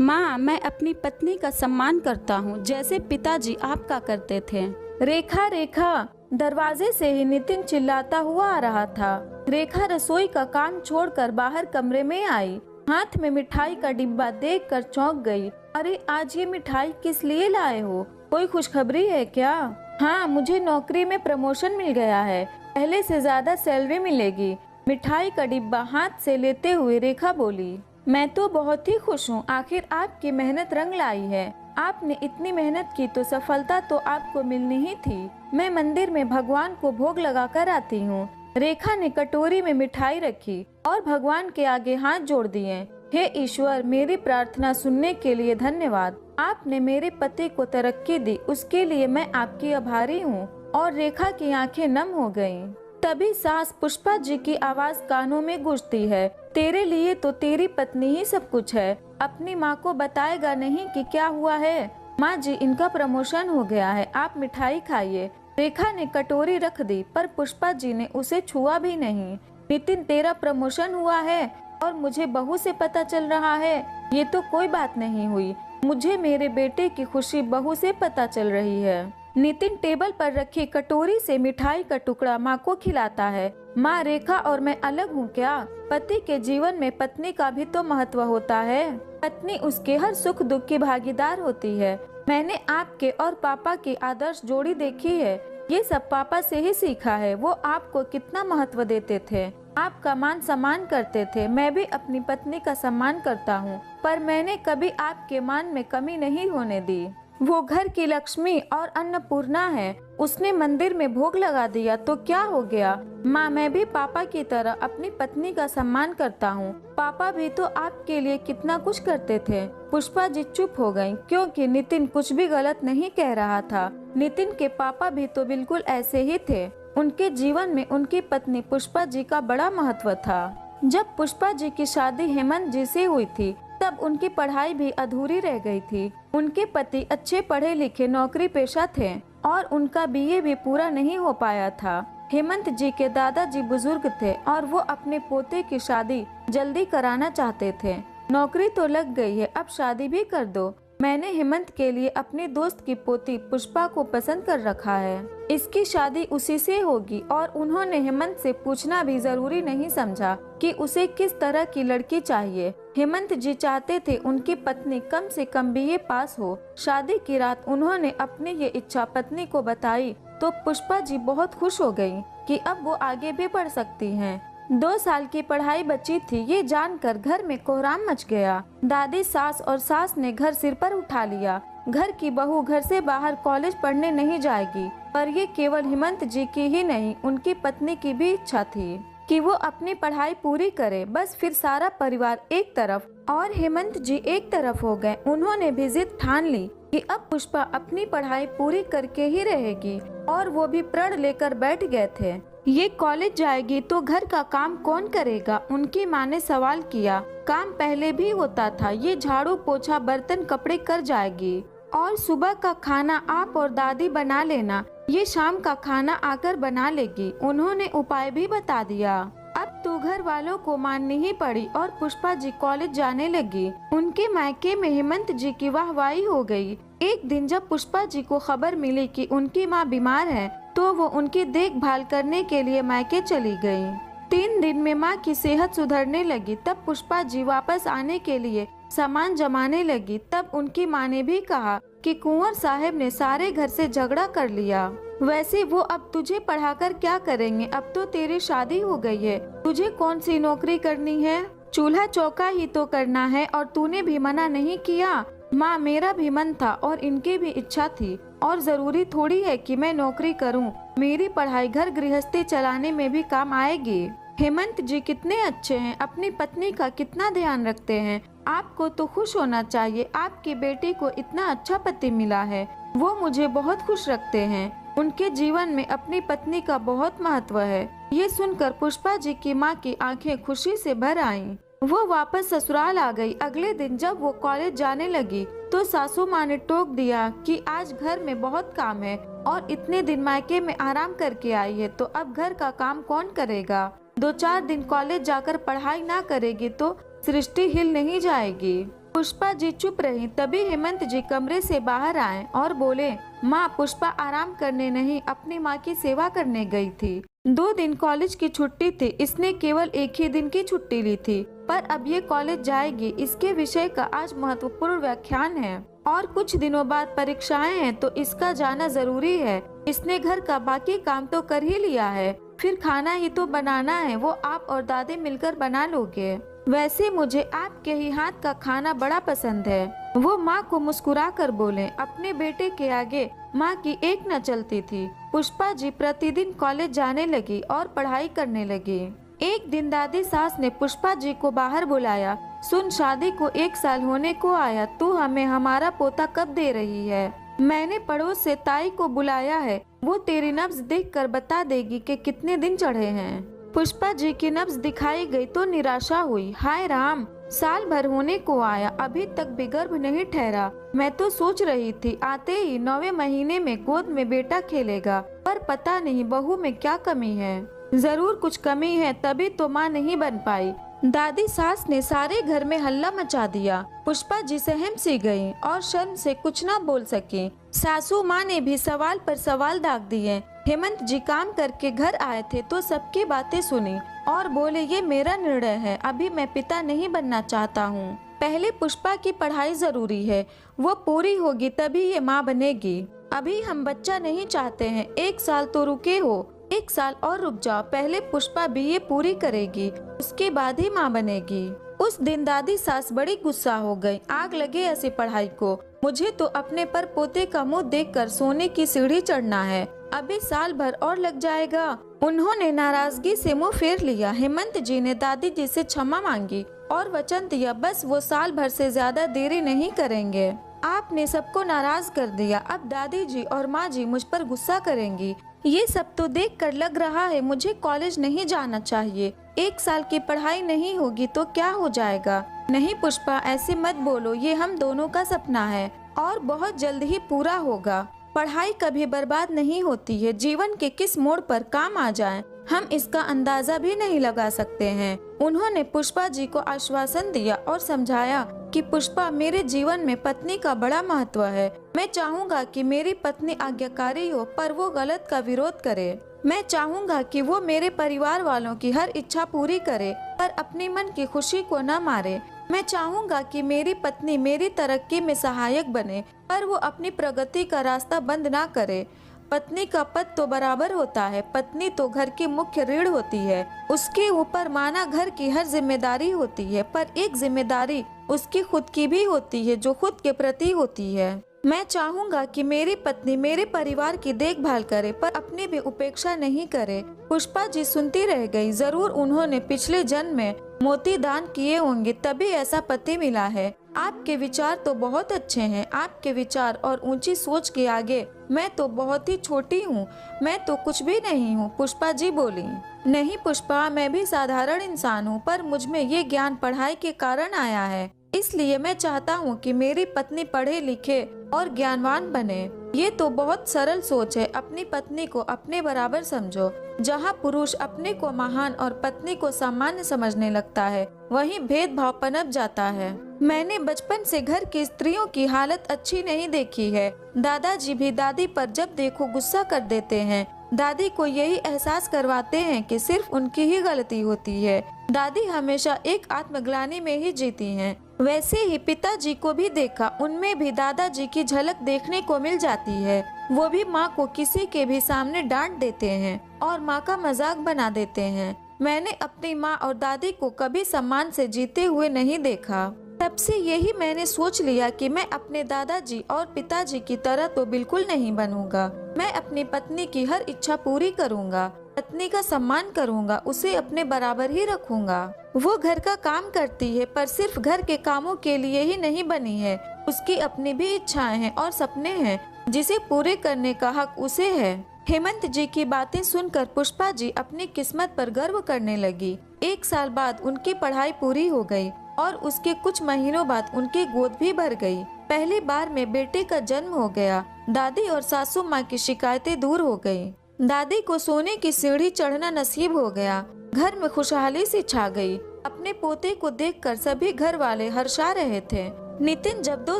माँ, मैं अपनी पत्नी का सम्मान करता हूँ जैसे पिताजी आपका करते थे। रेखा रेखा, दरवाजे से ही नितिन चिल्लाता हुआ आ रहा था। रेखा रसोई का काम छोड़कर बाहर कमरे में आई। हाथ में मिठाई का डिब्बा देखकर चौंक गई। अरे, आज ये मिठाई किस लिए लाए हो? कोई खुशखबरी है क्या? हाँ, मुझे नौकरी में प्रमोशन मिल गया है, पहले से ज्यादा सैलरी मिलेगी। मिठाई का डिब्बा हाथ से लेते हुए रेखा बोली। मैं तो बहुत ही खुश हूँ, आखिर आपकी मेहनत रंग लाई है। आपने इतनी मेहनत की तो सफलता तो आपको मिलनी ही थी। मैं मंदिर में भगवान को भोग लगा कर आती हूँ। रेखा ने कटोरी में मिठाई रखी और भगवान के आगे हाथ जोड़ दिए। हे ईश्वर, मेरी प्रार्थना सुनने के लिए धन्यवाद। आपने मेरे पति को तरक्की दी, उसके लिए मैं आपकी आभारी हूँ। और रेखा की आंखें नम हो गयीं। तभी सास पुष्पा जी की आवाज कानों में गूंजती है। तेरे लिए तो तेरी पत्नी ही सब कुछ है। अपनी माँ को बताएगा नहीं कि क्या हुआ है? माँ जी, इनका प्रमोशन हो गया है, आप मिठाई खाइए। रेखा ने कटोरी रख दी, पर पुष्पा जी ने उसे छुआ भी नहीं। नितिन, तेरा प्रमोशन हुआ है और मुझे बहू से पता चल रहा है। ये तो कोई बात नहीं हुई। मुझे मेरे बेटे की खुशी बहू से पता चल रही है। नितिन टेबल पर रखी कटोरी से मिठाई का टुकड़ा माँ को खिलाता है। माँ, रेखा और मैं अलग हूँ क्या? पति के जीवन में पत्नी का भी तो महत्व होता है। पत्नी उसके हर सुख दुख की भागीदार होती है। मैंने आपके और पापा की आदर्श जोड़ी देखी है। ये सब पापा से ही सीखा है। वो आपको कितना महत्व देते थे, आपका मान सम्मान करते थे। मैं भी अपनी पत्नी का सम्मान करता हूँ, पर मैंने कभी आपके मान में कमी नहीं होने दी। वो घर की लक्ष्मी और अन्नपूर्णा है। उसने मंदिर में भोग लगा दिया तो क्या हो गया? माँ, मैं भी पापा की तरह अपनी पत्नी का सम्मान करता हूँ। पापा भी तो आपके लिए कितना कुछ करते थे। पुष्पा जी चुप हो गयीं, क्योंकि नितिन कुछ भी गलत नहीं कह रहा था। नितिन के पापा भी तो बिल्कुल ऐसे ही थे। उनके जीवन में उनकी पत्नी पुष्पा जी का बड़ा महत्व था। जब पुष्पा जी की शादी हेमंत जी से हुई थी, तब उनकी पढ़ाई भी अधूरी रह गई थी। उनके पति अच्छे पढ़े लिखे नौकरी पेशा थे और उनका बीए भी पूरा नहीं हो पाया था। हेमंत जी के दादाजी बुजुर्ग थे और वो अपने पोते की शादी जल्दी कराना चाहते थे। नौकरी तो लग गई है, अब शादी भी कर दो। मैंने हेमंत के लिए अपने दोस्त की पोती पुष्पा को पसंद कर रखा है। इसकी शादी उसी से होगी और उन्होंने हेमंत से पूछना भी जरूरी नहीं समझा कि उसे किस तरह की लड़की चाहिए। हेमंत जी चाहते थे उनकी पत्नी कम से कम बीए पास हो। शादी की रात उन्होंने अपनी ये इच्छा पत्नी को बताई तो पुष्पा जी बहुत खुश हो गयी कि अब वो आगे भी बढ़ सकती हैं। 2 साल की पढ़ाई बची थी, ये जानकर घर में कोहराम मच गया। दादी, सास और सास ने घर सिर पर उठा लिया। घर की बहू घर से बाहर कॉलेज पढ़ने नहीं जाएगी। पर ये केवल हेमंत जी की ही नहीं, उनकी पत्नी की भी इच्छा थी कि वो अपनी पढ़ाई पूरी करे। बस फिर सारा परिवार एक तरफ और हेमंत जी एक तरफ हो गए। उन्होंने भी जिद ठान ली कि अब पुष्पा अपनी पढ़ाई पूरी करके ही रहेगी और वो भी प्रण लेकर बैठ गए थे। ये कॉलेज जाएगी तो घर का काम कौन करेगा? उनकी माँ ने सवाल किया। काम पहले भी होता था, ये झाड़ू पोछा बर्तन कपड़े कर जाएगी और सुबह का खाना आप और दादी बना लेना, ये शाम का खाना आकर बना लेगी। उन्होंने उपाय भी बता दिया। अब तो घर वालों को माननी ही पड़ी और पुष्पा जी कॉलेज जाने लगी। उनके मायके में हेमंत जी की वाहवाही हो गई। एक दिन जब पुष्पा जी को खबर मिली कि उनकी माँ बीमार है, तो वो उनकी देखभाल करने के लिए मायके चली गयी। 3 दिन में माँ की सेहत सुधरने लगी। तब पुष्पा जी वापस आने के लिए सामान जमाने लगी। तब उनकी माँ ने भी कहा कि कुंवर साहब ने सारे घर से झगड़ा कर लिया। वैसे वो अब तुझे पढ़ाकर क्या करेंगे? अब तो तेरी शादी हो गई है, तुझे कौन सी नौकरी करनी है? चूल्हा चौका ही तो करना है और तूने भी मना नहीं किया। माँ, मेरा भी मन था और इनकी भी इच्छा थी और जरूरी थोड़ी है कि मैं नौकरी करूं। मेरी पढ़ाई घर गृहस्थी चलाने में भी काम आएगी। हेमंत जी कितने अच्छे हैं, अपनी पत्नी का कितना ध्यान रखते हैं। आपको तो खुश होना चाहिए, आपकी बेटी को इतना अच्छा पति मिला है। वो मुझे बहुत खुश रखते हैं। उनके जीवन में अपनी पत्नी का बहुत महत्व है। ये सुनकर पुष्पा जी की माँ की आंखें खुशी से भर आईं। वो वापस ससुराल आ गई। अगले दिन जब वो कॉलेज जाने लगी तो सासू माँ ने टोक दिया कि आज घर में बहुत काम है और इतने दिन मायके में आराम करके आई है, तो अब घर का काम कौन करेगा? 2-4 दिन कॉलेज जाकर पढ़ाई ना करेगी तो सृष्टि हिल नहीं जाएगी। पुष्पा जी चुप रही। तभी हेमंत जी कमरे से बाहर आए और बोले, माँ, पुष्पा आराम करने नहीं, अपनी माँ की सेवा करने गई थी। 2 दिन कॉलेज की छुट्टी थी, इसने केवल 1 ही दिन की छुट्टी ली थी, पर अब ये कॉलेज जाएगी। इसके विषय का आज महत्वपूर्ण व्याख्यान है और कुछ दिनों बाद परीक्षाएं हैं, तो इसका जाना जरूरी है। इसने घर का बाकी काम तो कर ही लिया है, फिर खाना ही तो बनाना है, वो आप और दादी मिलकर बना लोगे। वैसे मुझे आपके ही हाथ का खाना बड़ा पसंद है। वो माँ को मुस्कुरा कर बोले। अपने बेटे के आगे माँ की एक न चलती थी। पुष्पा जी प्रतिदिन कॉलेज जाने लगी और पढ़ाई करने लगी। एक दिन दादी सास ने पुष्पा जी को बाहर बुलाया। सुन, शादी को 1 साल होने को आया, तू हमें हमारा पोता कब दे रही है? मैंने पड़ोस से ताई को बुलाया है, वो तेरी नब्ज देखकर बता देगी कि कितने दिन चढ़े हैं। पुष्पा जी की नब्ज दिखाई गई तो निराशा हुई। हाय राम, साल भर होने को आया, अभी तक भी गर्भ नहीं ठहरा। मैं तो सोच रही थी आते ही 9वें महीने में गोद में बेटा खेलेगा, पर पता नहीं बहू में क्या कमी है। जरूर कुछ कमी है, तभी तो माँ नहीं बन पाई। दादी सास ने सारे घर में हल्ला मचा दिया। पुष्पा जी सहम सी गईं और शर्म से कुछ न बोल सकी। सासू माँ ने भी सवाल पर सवाल दाग दिए। हेमंत जी काम करके घर आए थे तो सबकी बातें सुनी और बोले, ये मेरा निर्णय है, अभी मैं पिता नहीं बनना चाहता हूँ। पहले पुष्पा की पढ़ाई जरूरी है, वो पूरी होगी तभी ये माँ बनेगी। अभी हम बच्चा नहीं चाहते हैं, 1 साल तो रुके हो, 1 साल और रुक जाओ। पहले पुष्पा बीए पूरी करेगी, उसके बाद ही माँ बनेगी। उस दिन दादी सास बड़ी गुस्सा हो गई। आग लगे ऐसी पढ़ाई को, मुझे तो अपने पर पोते का मुंह देखकर सोने की सीढ़ी चढ़ना है, अभी साल भर और लग जाएगा। उन्होंने नाराजगी से मुंह फेर लिया। हेमंत जी ने दादी जी से क्षमा मांगी और वचन दिया, बस वो साल भर से ज्यादा देरी नहीं करेंगे। आपने सबको नाराज कर दिया, अब दादी जी और माँ जी मुझ पर गुस्सा करेंगी। ये सब तो देखकर लग रहा है मुझे कॉलेज नहीं जाना चाहिए। 1 साल की पढ़ाई नहीं होगी तो क्या हो जाएगा? नहीं पुष्पा, ऐसे मत बोलो, ये हम दोनों का सपना है और बहुत जल्द ही पूरा होगा। पढ़ाई कभी बर्बाद नहीं होती है, जीवन के किस मोड़ पर काम आ जाए हम इसका अंदाजा भी नहीं लगा सकते हैं। उन्होंने पुष्पा जी को आश्वासन दिया और समझाया कि पुष्पा, मेरे जीवन में पत्नी का बड़ा महत्व है। मैं चाहूँगा कि मेरी पत्नी आज्ञाकारी हो, पर वो गलत का विरोध करे। मैं चाहूँगा कि वो मेरे परिवार वालों की हर इच्छा पूरी करे, पर अपने मन की खुशी को न मारे। मैं चाहूँगा कि मेरी पत्नी मेरी तरक्की में सहायक बने, पर वो अपनी प्रगति का रास्ता बंद ना करे। पत्नी का पद तो बराबर होता है, पत्नी तो घर की मुख्य रीढ़ होती है, उसके ऊपर माना घर की हर जिम्मेदारी होती है, पर एक जिम्मेदारी उसकी खुद की भी होती है जो खुद के प्रति होती है। मैं चाहूँगा कि मेरी पत्नी मेरे परिवार की देखभाल करे, पर अपनी भी उपेक्षा नहीं करे। पुष्पा जी सुनती रह गई। जरूर उन्होंने पिछले जन्म में मोती दान किए होंगे, तभी ऐसा पति मिला है। आपके विचार तो बहुत अच्छे हैं, आपके विचार और ऊंची सोच के आगे मैं तो बहुत ही छोटी हूँ, मैं तो कुछ भी नहीं हूँ, पुष्पा जी बोली। नहीं पुष्पा, मैं भी साधारण इंसान हूँ, पर मुझ में ये ज्ञान पढ़ाई के कारण आया है, इसलिए मैं चाहता हूँ कि मेरी पत्नी पढ़े लिखे और ज्ञानवान बने। ये तो बहुत सरल सोच है, अपनी पत्नी को अपने बराबर समझो। जहाँ पुरुष अपने को महान और पत्नी को सामान्य समझने लगता है, वहीं भेदभाव पनप जाता है। मैंने बचपन से घर की स्त्रियों की हालत अच्छी नहीं देखी है। दादाजी भी दादी पर जब देखो गुस्सा कर देते हैं। दादी को यही एहसास करवाते हैं कि सिर्फ उनकी ही गलती होती है। दादी हमेशा एक आत्मग्लानि में ही जीती हैं। वैसे ही पिताजी को भी देखा, उनमें भी दादाजी की झलक देखने को मिल जाती है। वो भी माँ को किसी के भी सामने डांट देते हैं और माँ का मजाक बना देते हैं। मैंने अपनी माँ और दादी को कभी सम्मान से जीते हुए नहीं देखा। तब से यही मैंने सोच लिया कि मैं अपने दादाजी और पिताजी की तरह तो बिल्कुल नहीं बनूंगा। मैं अपनी पत्नी की हर इच्छा पूरी करूंगा, पत्नी का सम्मान करूंगा, उसे अपने बराबर ही रखूंगा। वो घर का काम करती है, पर सिर्फ घर के कामों के लिए ही नहीं बनी है। उसकी अपनी भी इच्छाएं हैं और सपने हैं, जिसे पूरे करने का हक उसे है। हेमंत जी की बातें सुनकर पुष्पा जी अपनी किस्मत पर गर्व करने लगी। 1 साल बाद उनकी पढ़ाई पूरी हो गई और उसके कुछ महीनों बाद उनकी गोद भी भर गई। पहली बार में बेटे का जन्म हो गया। दादी और सासू माँ की शिकायतें दूर हो गई। दादी को सोने की सीढ़ी चढ़ना नसीब हो गया। घर में खुशहाली सी छा गई। अपने पोते को देखकर सभी घर वाले हर्षा रहे थे। नितिन जब 2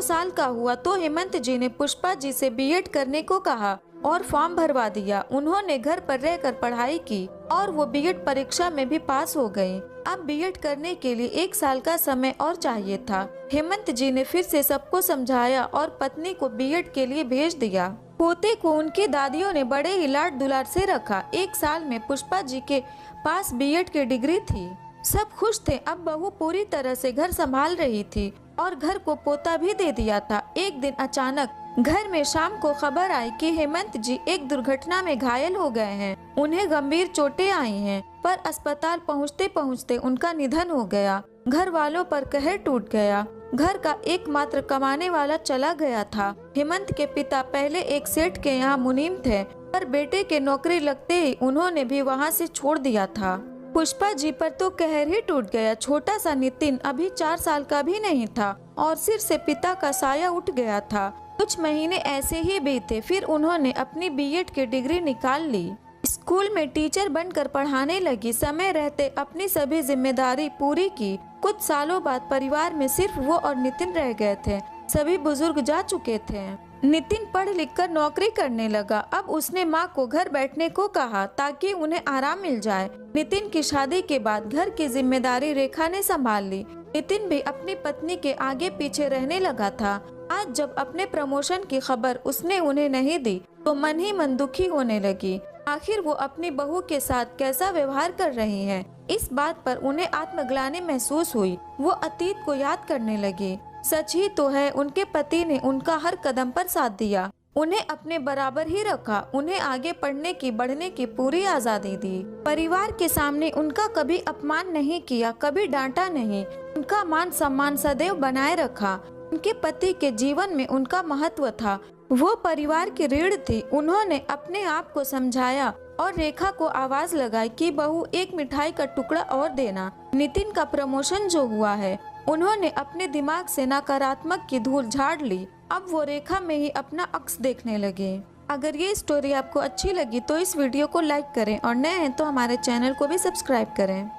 साल का हुआ तो हेमंत जी ने पुष्पा जी से बीएड करने को कहा और फॉर्म भरवा दिया। उन्होंने घर पर रहकर पढ़ाई की और वो बीएड परीक्षा में भी पास हो गए। अब बीएड करने के लिए 1 साल का समय और चाहिए था। हेमंत जी ने फिर से सबको समझाया और पत्नी को बीएड के लिए भेज दिया। पोते को उनकी दादियों ने बड़े ही लाड दुलार से रखा। 1 साल में पुष्पा जी के पास बीएड की डिग्री थी। सब खुश थे। अब बहू पूरी तरह से घर संभाल रही थी और घर को पोता भी दे दिया था। एक दिन अचानक घर में शाम को खबर आई कि हेमंत जी एक दुर्घटना में घायल हो गए हैं। उन्हें गंभीर चोटें आई हैं, पर अस्पताल पहुंचते पहुंचते उनका निधन हो गया। घर वालों पर कहर टूट गया। घर का एकमात्र कमाने वाला चला गया था। हेमंत के पिता पहले एक सेठ के यहाँ मुनीम थे, पर बेटे के नौकरी लगते ही उन्होंने भी वहाँ से छोड़ दिया था। पुष्पा जी पर तो कहर ही टूट गया। छोटा सा नितिन अभी 4 साल का भी नहीं था और सिर से पिता का साया उठ गया था। कुछ महीने ऐसे ही बीते, फिर उन्होंने अपनी बीएड की डिग्री निकाल ली। स्कूल में टीचर बनकर पढ़ाने लगी। समय रहते अपनी सभी जिम्मेदारी पूरी की। कुछ सालों बाद परिवार में सिर्फ वो और नितिन रह गए थे। सभी बुजुर्ग जा चुके थे। नितिन पढ़ लिख कर नौकरी करने लगा। अब उसने माँ को घर बैठने को कहा ताकि उन्हें आराम मिल जाए। नितिन की शादी के बाद घर की जिम्मेदारी रेखा ने संभाल ली। नितिन भी अपनी पत्नी के आगे पीछे रहने लगा था। आज जब अपने प्रमोशन की खबर उसने उन्हें नहीं दी तो मन ही मन दुखी होने लगी। आखिर वो अपनी बहू के साथ कैसा व्यवहार कर रही है, इस बात पर उन्हें आत्मग्लानि महसूस हुई। वो अतीत को याद करने लगी। सच ही तो है, उनके पति ने उनका हर कदम पर साथ दिया, उन्हें अपने बराबर ही रखा, उन्हें आगे पढ़ने की बढ़ने की पूरी आजादी दी। परिवार के सामने उनका कभी अपमान नहीं किया, कभी डांटा नहीं। उनका मान सम्मान सदैव बनाए रखा। उनके पति के जीवन में उनका महत्व था। वो परिवार की रीढ़ थी। उन्होंने अपने आप को समझाया और रेखा को आवाज लगाई कि बहू एक मिठाई का टुकड़ा और देना। नितिन का प्रमोशन जो हुआ है, उन्होंने अपने दिमाग से नकारात्मक की धूल झाड़ ली। अब वो रेखा में ही अपना अक्स देखने लगे। अगर ये स्टोरी आपको अच्छी लगी तो इस वीडियो को लाइक करें और नए हैं तो हमारे चैनल को भी सब्सक्राइब करें।